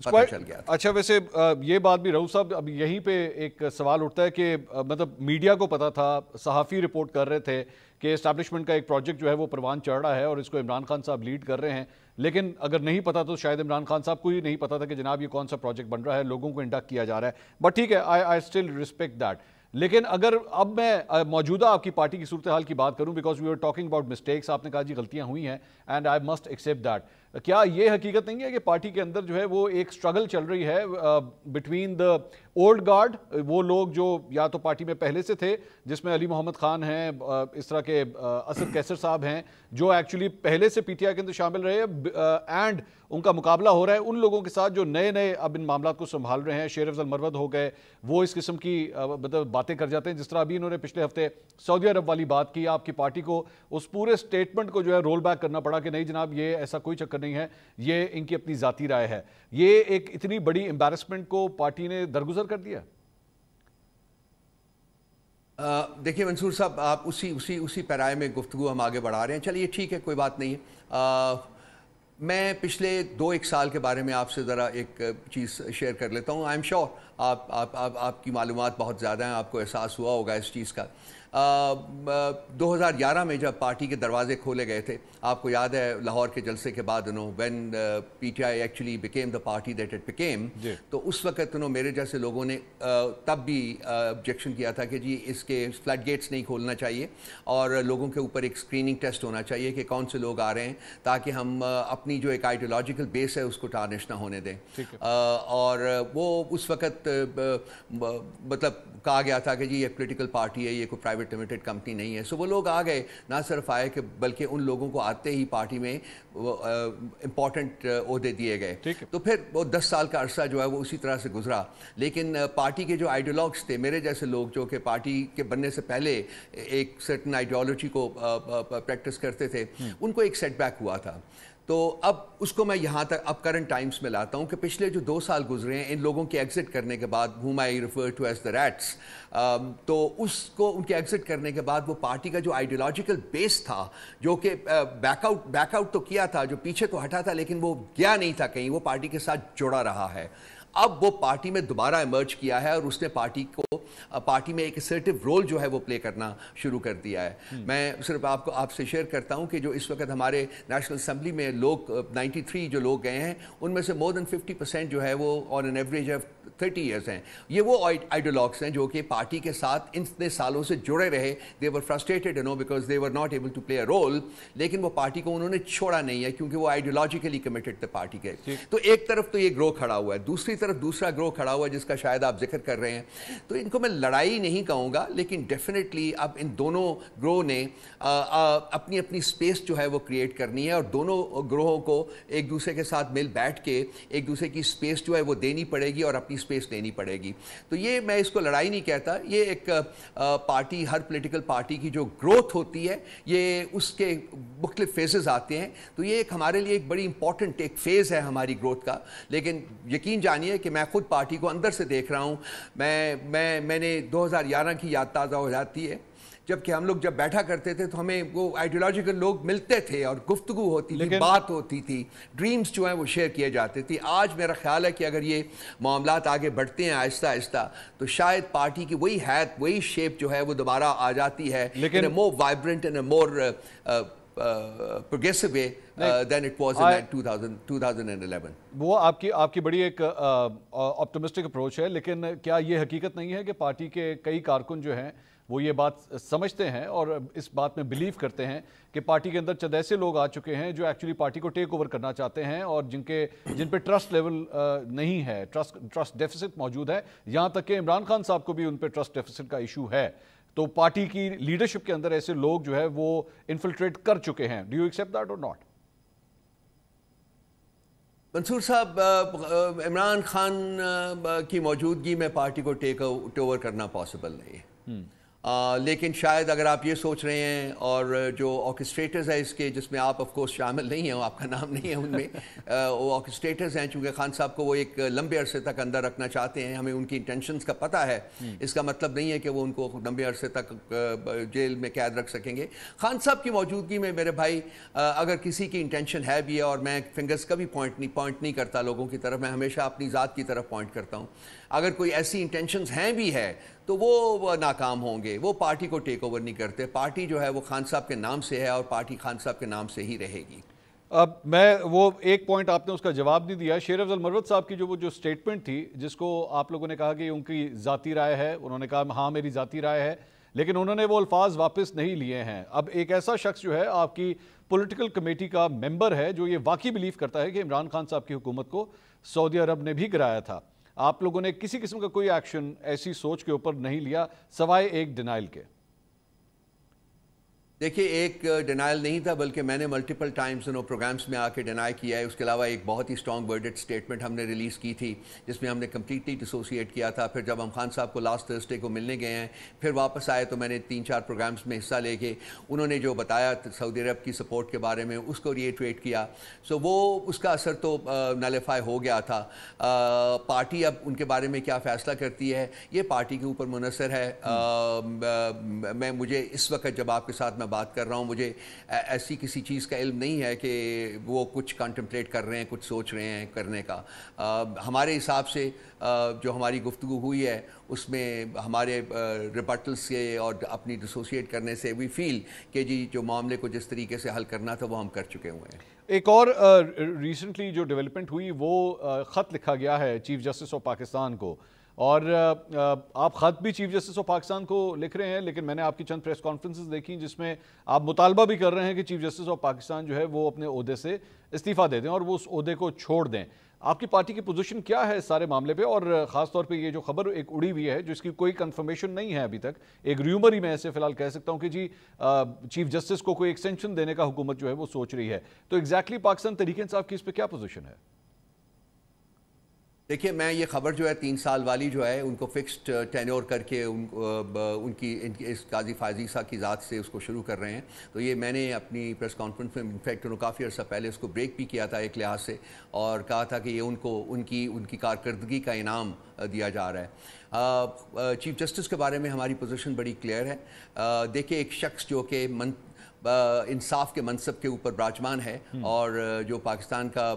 पता चल गया था। अच्छा, वैसे ये बात भी रऊफ साहब, अब यहीं पे एक सवाल उठता है कि मतलब मीडिया को पता था, सहाफ़ी रिपोर्ट कर रहे थे कि एस्टैब्लिशमेंट का एक प्रोजेक्ट जो है वो परवान चढ़ रहा है और इसको इमरान खान साहब लीड कर रहे हैं। लेकिन अगर नहीं पता तो शायद इमरान खान साहब को ही नहीं पता था कि जनाब ये कौन सा प्रोजेक्ट बन रहा है, लोगों को इंडक्ट किया जा रहा है। बट ठीक है, आई स्टिल रिस्पेक्ट दैट। लेकिन अगर अब मैं मौजूदा आपकी पार्टी की सूरत हाल की बात करूं, because we are talking about mistakes, आपने कहा जी गलतियां हुई हैं and I must accept that, क्या ये हकीकत नहीं है कि पार्टी के अंदर जो है वो एक स्ट्रगल चल रही है बिटवीन द ओल्ड गार्ड, वो लोग जो या तो पार्टी में पहले से थे, जिसमें अली मोहम्मद खान हैं, इस तरह के असद कैसर साहब हैं जो एक्चुअली पहले से पीटीआई के अंदर शामिल रहे, एंड उनका मुकाबला हो रहा है उन लोगों के साथ जो नए नए अब इन मामलों को संभाल रहे हैं। शेर अफजल मरवद हो गए, वो इस किस्म की मतलब बातें कर जाते हैं, जिस तरह अभी इन्होंने पिछले हफ्ते सऊदी अरब वाली बात की। आपकी पार्टी को उस पूरे स्टेटमेंट को जो है रोल बैक करना पड़ा कि नहीं जनाब ये ऐसा कोई चक्कर नहीं है, ये इनकी अपनी जाती राय है। ये एक इतनी बड़ी एम्बैरेसमेंट को पार्टी ने दरगुजर कर दिया। देखिए मंसूर साहब, आप उसी पैराए में गुफ्तगू हम आगे बढ़ा रहे हैं। चलिए ठीक है, कोई बात नहीं है। मैं पिछले 2-1 साल के बारे में आपसे ज़रा एक चीज़ शेयर कर लेता हूँ। आई एम श्योर आपकी मालूमात बहुत ज़्यादा हैं, आपको एहसास हुआ होगा इस चीज़ का। 2011 में जब पार्टी के दरवाजे खोले गए थे, आपको याद है लाहौर के जलसे के बाद when PTI actually became the party that it became, तो उस वक्त मेरे जैसे लोगों ने तब भी ऑब्जेक्शन किया था कि जी इसके फ्लड गेट्स नहीं खोलना चाहिए और लोगों के ऊपर एक स्क्रीनिंग टेस्ट होना चाहिए कि कौन से लोग आ रहे हैं, ताकि हम अपनी जो एक आइडियोलॉजिकल बेस है उसको टार्निश ना होने दें। और वो उस वक्त मतलब कहा गया था कि जी ये पॉलिटिकल पार्टी है, ये कोई प्राइवेट लिमिटेड कंपनी नहीं है। सो वो लोग आ गए, ना सिर्फ आए कि बल्कि उन लोगों को आते ही पार्टी में इम्पॉर्टेंट ओहदे दिए गए। तो फिर वो 10 साल का अरसा जो है वो उसी तरह से गुजरा। लेकिन पार्टी के जो आइडियोलॉग्स थे, मेरे जैसे लोग जो कि पार्टी के बनने से पहले एक सर्टन आइडियोलॉजी को प्रैक्टिस करते थे, उनको एक सेटबैक हुआ था। तो अब उसको मैं यहाँ तक अब करंट टाइम्स में लाता हूँ कि पिछले जो 2 साल गुजरे हैं इन लोगों के एग्ज़िट करने के बाद, whom I refer to as the rats, तो उसको उनके एग्ज़िट करने के बाद वो पार्टी का जो आइडियोलॉजिकल बेस था, जो कि बैकआउट तो किया था, जो पीछे तो हटा था लेकिन वो गया नहीं था कहीं, वो पार्टी के साथ जुड़ा रहा है। अब वो पार्टी में दोबारा इमर्ज किया है और उसने पार्टी में एक असर्टिव रोल जो है वो प्ले करना शुरू कर दिया है। मैं सिर्फ आपसे शेयर करता हूं कि जो इस वक्त हमारे नेशनल असेंबली में लोग 93 जो लोग गए हैं, उनमें से मोर देन 50% जो है वो on an average of 30 years हैं। ये वो आइडियोलॉग्स हैं जो कि पार्टी के साथ इतने सालों से जुड़े रहे। They were frustrated because they were not able to play a role, लेकिन वो पार्टी को उन्होंने छोड़ा नहीं है क्योंकि वो आइडियोलॉजिकली कमिटेड थे पार्टी के। तो एक तरफ तो ये ग्रो खड़ा हुआ है, दूसरी तरफ दूसरा ग्रो खड़ा हुआ है जिसका शायद आप जिक्र कर रहे हैं। तो इनको मैं लड़ाई नहीं कहूँगा, लेकिन डेफिनेटली अब इन दोनों ग्रोह ने अपनी अपनी स्पेस जो है वो क्रिएट करनी है और दोनों ग्रोहों को एक दूसरे के साथ मिल बैठ के एक दूसरे की स्पेस जो है वो देनी पड़ेगी और अपनी स्पेस देनी पड़ेगी। तो ये मैं इसको लड़ाई नहीं कहता, ये एक पार्टी, हर पॉलिटिकल पार्टी की जो ग्रोथ होती है ये उसके मुख्तलिफ फेजेस आते हैं। तो ये एक हमारे लिए एक बड़ी इंपॉर्टेंट एक फेज़ है हमारी ग्रोथ का। लेकिन यकीन जानिए कि मैं खुद पार्टी को अंदर से देख रहा हूँ। मैंने 2011 की याद ताज़ा हो जाती है, जबकि हम लोग जब बैठा करते थे तो हमें वो आइडियोलॉजिकल लोग मिलते थे और गुफ्तगू होती थी, बात होती थी, ड्रीम्स जो हैं वो शेयर किए जाते थे। आज मेरा ख्याल है कि अगर ये मामलात आगे बढ़ते हैं आहिस्ता आहिस्ता, तो शायद पार्टी की वही हैत, वही शेप जो है वो दोबारा आ जाती है, लेकिन more vibrant and more progressive way than it was in 2011. वो आपकी बड़ी एक ऑप्टिमिस्टिक अप्रोच है, लेकिन क्या ये हकीकत नहीं है कि पार्टी के कई कारकुन जो हैं वो ये बात समझते हैं और इस बात में बिलीव करते हैं कि पार्टी के अंदर चंद ऐसे लोग आ चुके हैं जो एक्चुअली पार्टी को टेक ओवर करना चाहते हैं और जिन पे ट्रस्ट लेवल नहीं है, ट्रस्ट डेफिसिट मौजूद है। यहाँ तक कि इमरान खान साहब को भी उन पे ट्रस्ट डेफिसिट का इशू है। तो पार्टी की लीडरशिप के अंदर ऐसे लोग जो है वो इन्फिल्ट्रेट कर चुके हैं। डू यू एक्सेप्ट दैट और नॉट? मंसूर साहब, इमरान खान की मौजूदगी में पार्टी को टेक ओवर करना पॉसिबल नहीं है। لیکن شاید اگر آپ یہ سوچ رہے ہیں اور جو آرکسٹریٹرز ہیں اس کے، جس میں آپ آف کورس شامل نہیں ہیں، آپ کا نام نہیں ہے ان میں، وہ آرکسٹریٹرز ہیں، چونکہ خان صاحب کو وہ ایک لمبے عرصے تک اندر رکھنا چاہتے ہیں، ہمیں ان کی انٹینشنز کا پتہ ہے، اس کا مطلب نہیں ہے کہ وہ ان کو لمبے عرصے تک جیل میں قید رکھ سکیں گے۔ خان صاحب کی موجودگی میں میرے بھائی اگر کسی کی انٹینشن ہے بھی ہے، اور میں فنگرز کا بھی پوائنٹ نہیں کرتا لوگوں کی طرف، میں ہمیشہ اپنی ذات کی طرف پوائنٹ کرتا ہوں، اگر کوئی ایسی انٹینشنز ہیں بھی ہے تو وہ ناکام ہوں گے، وہ پارٹی کو ٹیک اوور نہیں کرتے، پارٹی جو ہے وہ خان صاحب کے نام سے ہے اور پارٹی خان صاحب کے نام سے ہی رہے گی۔ اب میں وہ ایک پوائنٹ آپ نے اس کا جواب نہیں دیا، شیر افضل مروت صاحب کی جو سٹیٹمنٹ تھی جس کو آپ لوگوں نے کہا کہ ان کی ذاتی رائے ہے، انہوں نے کہا ہاں میری ذاتی رائے ہے، لیکن انہوں نے وہ الفاظ واپس نہیں لیے ہیں۔ اب ایک ایسا شخص جو ہے آپ کی پولیٹیکل کمیٹی کا ممبر ہے جو یہ واقعی بلیف کرتا ہے کہ عمران خان صاحب کی حکومت کو سعودی عرب نے بھی گرایا تھا، آپ لوگوں نے کسی قسم کا کوئی ایکشن ایسی سوچ کے اوپر نہیں لیا سوائے ایک ڈینائل کے؟ دیکھیے ایک ڈینائل نہیں تھا، بلکہ میں نے ملٹیپل ٹائمز پروگرامز میں آ کے ڈینائی کیا ہے۔ اس کے علاوہ ایک بہت ہی اسٹرانگ ورڈڈ سٹیٹمنٹ ہم نے ریلیز کی تھی جس میں ہم نے کمپلیٹلی ڈسوسیٹ کیا تھا۔ پھر جب ہم خان صاحب کو لاسٹ تھرسڈے کو ملنے گئے ہیں، پھر واپس آئے تو میں نے 3-4 پروگرامز میں حصہ لے کے انہوں نے جو بتایا سعودی عرب کی سپورٹ کے بارے میں اس کو ریٹریٹ کیا، سو وہ اس کا اثر تو نلیفائی ہو گیا تھا۔ پارٹی اب ان کے بارے میں کیا فیصلہ کرتی ہے یہ پارٹی کے اوپر منحصر ہے۔ مجھے اس وقت جب آپ کے ساتھ میں بات کر رہا ہوں مجھے ایسی کسی چیز کا علم نہیں ہے کہ وہ کچھ کانٹمپلیٹ کر رہے ہیں، کچھ سوچ رہے ہیں کرنے کا۔ ہمارے حساب سے جو ہماری گفتگو ہوئی ہے اس میں ہمارے ریبٹل سے اور اپنی ڈسوسیٹ کرنے سے وی فیل کہ جی جو معاملے کو جس طریقے سے حل کرنا تھا وہ ہم کر چکے ہوئے ہیں۔ ایک اور ریسنٹلی جو ڈیولپمنٹ ہوئی وہ خط لکھا گیا ہے چیف جسٹس آف پاکستان کو، اور آپ خط بھی چیف جسٹس آف پاکستان کو لکھ رہے ہیں، لیکن میں نے آپ کی چند پریس کانفرنسز دیکھی جس میں آپ مطالبہ بھی کر رہے ہیں کہ چیف جسٹس آف پاکستان جو ہے وہ اپنے عہدے سے استعفیٰ دے دیں اور وہ اس عہدے کو چھوڑ دیں۔ آپ کی پارٹی کی پوزیشن کیا ہے اس سارے معاملے پہ؟ اور خاص طور پہ یہ جو خبر ایک اڑی ہوئی ہے جس کی کوئی کنفرمیشن نہیں ہے ابھی تک، ایک ریومر ہی میں ایسے فی الحال کہہ سکتا ہوں کہ جی چیف جسٹس کو کوئی ایکسٹینشن دینے کا حکومت جو ہے وہ سوچ رہی ہے، تو ایگزیکٹلی پاکستان تحریک انصاف کی اس پہ کیا پوزیشن ہے؟ دیکھیے میں یہ خبر جو ہے 3 سال والی جو ہے ان کو فکسڈ ٹینور کر کے ان کی اس قاضی فائز عیسیٰ کی ذات سے اس کو شروع کر رہے ہیں، تو یہ میں نے اپنی پریس کانفرنس میں انفیکٹ انہوں کافی عرصہ پہلے اس کو بریک بھی کیا تھا ایک لحاظ سے، اور کہا تھا کہ یہ ان کو ان کی کارکردگی کا انعام دیا جا رہا ہے۔ چیف جسٹس کے بارے میں ہماری پوزیشن بڑی کلیئر ہے۔ دیکھیں ایک شخص جو کہ انصاف کے منصب کے اوپر براجمان ہے اور جو پاکستان کا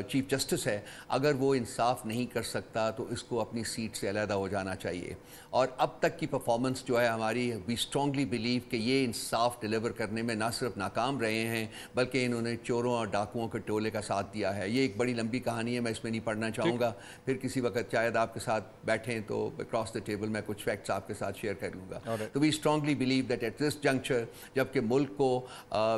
چیف جسٹس ہے، اگر وہ انصاف نہیں کر سکتا تو اس کو اپنی سیٹ سے علیحدہ ہو جانا چاہیے۔ اور اب تک کی پرفارمنس جو ہے ہماری، وی اسٹرانگلی بلیو کہ یہ انصاف ڈیلیور کرنے میں نہ صرف ناکام رہے ہیں بلکہ انہوں نے چوروں اور ڈاکوؤں کے ٹولے کا ساتھ دیا ہے۔ یہ ایک بڑی لمبی کہانی ہے، میں اس میں نہیں پڑھنا چاہوں گا، پھر کسی وقت شاید آپ کے ساتھ بیٹھیں تو اکراس دا ٹیبل میں کچھ فیکٹس آپ کے ساتھ شیئر کر لوں گا۔ تو we strongly believe that at this juncture جبکہ ملک کو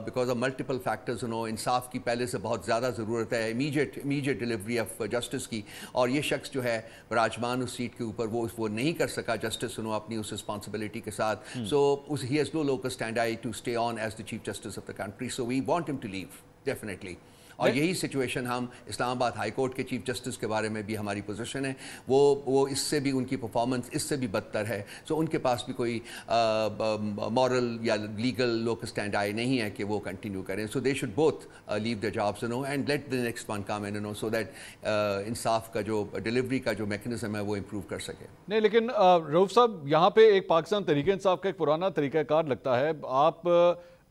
بیکاز آف ملٹیپل فیکٹرز انصاف کی پہلے سے بہت زیادہ ضرورت ہے، امیجیٹ ڈیلیوری آف جسٹس کی، اور یہ شخص جو ہے راجمان اس سیٹ کے اوپر وہ نہیں کر سکا جسٹس اپنی اس رسپانسبلٹی کے ساتھ، so he has no locus standi to stay on as the chief justice of the country, so we want ہم ٹو لیو ڈیفینیٹلی۔ اور یہی سچویشن ہم اسلام آباد ہائی کورٹ کے چیف جسٹس کے بارے میں بھی ہماری پوزیشن ہے، وہ اس سے بھی ان کی پرفارمنس اس سے بھی بدتر ہے، سو ان کے پاس بھی کوئی مورل یا لیگل لوکس اسٹینڈائی نہیں ہے کہ وہ کنٹینیو کریں، so they should both leave the jobs and let the next one come in so that انصاف کا جو ڈیلیوری کا جو میکنزم ہے وہ امپروو کر سکے۔ نہیں لیکن رؤوف صاحب یہاں پہ ایک پاکستان تحریک انصاف کا ایک پرانا طریقہ کار لگتا ہے، آپ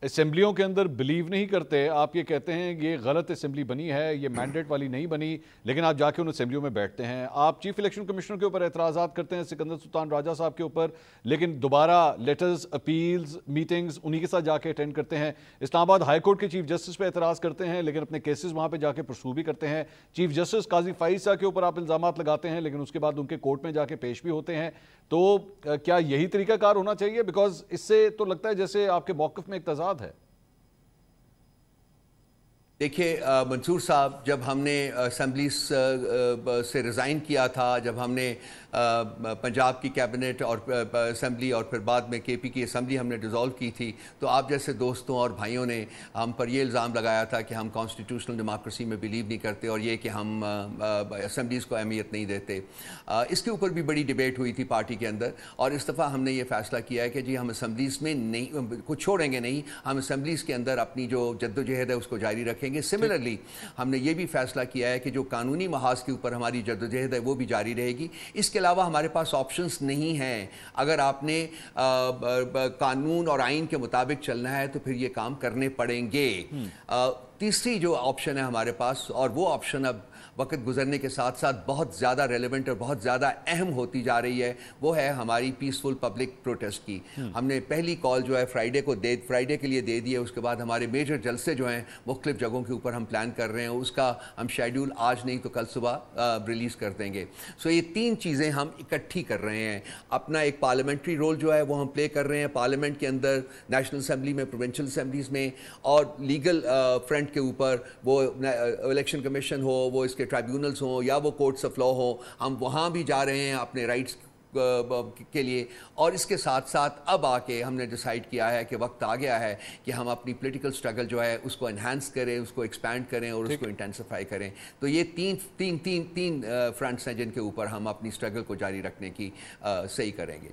اسمبلیوں کے اندر بلیو نہیں کرتے، آپ یہ کہتے ہیں یہ غلط اسمبلی بنی ہے، یہ مینڈیٹ والی نہیں بنی، لیکن آپ جا کے ان اسمبلیوں میں بیٹھتے ہیں، آپ چیف الیکشن کمشنر کے اوپر اعتراضات کرتے ہیں سکندر سلطان راجہ صاحب کے اوپر، لیکن دوبارہ لیٹرز، اپیلز، میٹنگز انہی کے ساتھ جا کے اٹینڈ کرتے ہیں، اسلام آباد ہائی کورٹ کے چیف جسٹس پہ اعتراض کرتے ہیں لیکن اپنے کیسز وہاں پہ جا کے پرسو بھی کرتے ہیں، چیف جسٹس قاضی فائز عیسیٰ کے اوپر آپ الزامات لگاتے ہیں لیکن اس کے بعد ان کے کورٹ میں جا کے پیش بھی ہوتے ہیں، تو کیا یہی طریقہ کار ہونا چاہیے؟ بیکاز اس سے تو لگتا ہے جیسے آپ کے موقف میں ایک تضاد ہے۔ देखिए मंसूर साहब, जब हमने असम्बलीज से रिज़ाइन किया था, जब हमने पंजाब की कैबिनेट और असम्बली और फिर बाद में केपी की असम्बली हमने डिज़ोल्व की थी, तो आप जैसे दोस्तों और भाइयों ने हम पर ये इल्ज़ाम लगाया था कि हम कॉन्स्टिट्यूशनल डेमोक्रेसी में बिलीव नहीं करते और ये कि हम असम्बलीज़ को अहमियत नहीं देते। इसके ऊपर भी बड़ी डिबेट हुई थी पार्टी के अंदर, और इस दफ़ा हमने ये फ़ैसला किया है कि जी हम असम्बलीज़ में नहीं कुछ छोड़ेंगे नहीं, हम असम्बलीज़ के अंदर अपनी जो जद्दोजहद है उसको जारी रखेंगे। सिमिलरली हमने ये भी फ़ैसला किया है कि जो कानूनी महाज के ऊपर हमारी जद्दोजहद है वो भी जारी रहेगी। इसके अलावा हमारे पास ऑप्शंस नहीं हैं। अगर आपने कानून और आइन के मुताबिक चलना है तो फिर ये काम करने पड़ेंगे। तीसरी जो ऑप्शन है हमारे पास, और वो ऑप्शन अब वक्त गुजरने के साथ साथ बहुत ज़्यादा रेलेवेंट और बहुत ज़्यादा अहम होती जा रही है, वो है हमारी पीसफुल पब्लिक प्रोटेस्ट की। हमने पहली कॉल जो है फ्राइडे के लिए दे दी है। उसके बाद हमारे मेजर जलसे जो हैं मुख्तलिफ जगहों के ऊपर हम प्लान कर रहे हैं, उसका हम शेड्यूल आज नहीं तो कल सुबह रिलीज़ कर देंगे। सो ये तीन चीज़ें हम इकट्ठी कर रहे हैं। अपना एक पार्लियामेंट्री रोल जो है वो हम प्ले कर रहे हैं पार्लियामेंट के अंदर, नेशनल असम्बली में, प्रोविंशियल असम्बलीज़ में, और लीगल फ्रंट के ऊपर, वो इलेक्शन कमीशन हो, वो इसके ट्राइब्यूनल्स हों या वो कोर्ट्स ऑफ लॉ हो, हम वहाँ भी जा रहे हैं अपने राइट्स के लिए। और इसके साथ साथ अब आके हमने डिसाइड किया है कि वक्त आ गया है कि हम अपनी पॉलिटिकल स्ट्रगल जो है उसको एनहांस करें, उसको एक्सपैंड करें और उसको इंटेंसिफाई करें। तो ये तीन फ्रंट्स हैं जिनके ऊपर हम अपनी स्ट्रगल को जारी रखने की सही करेंगे।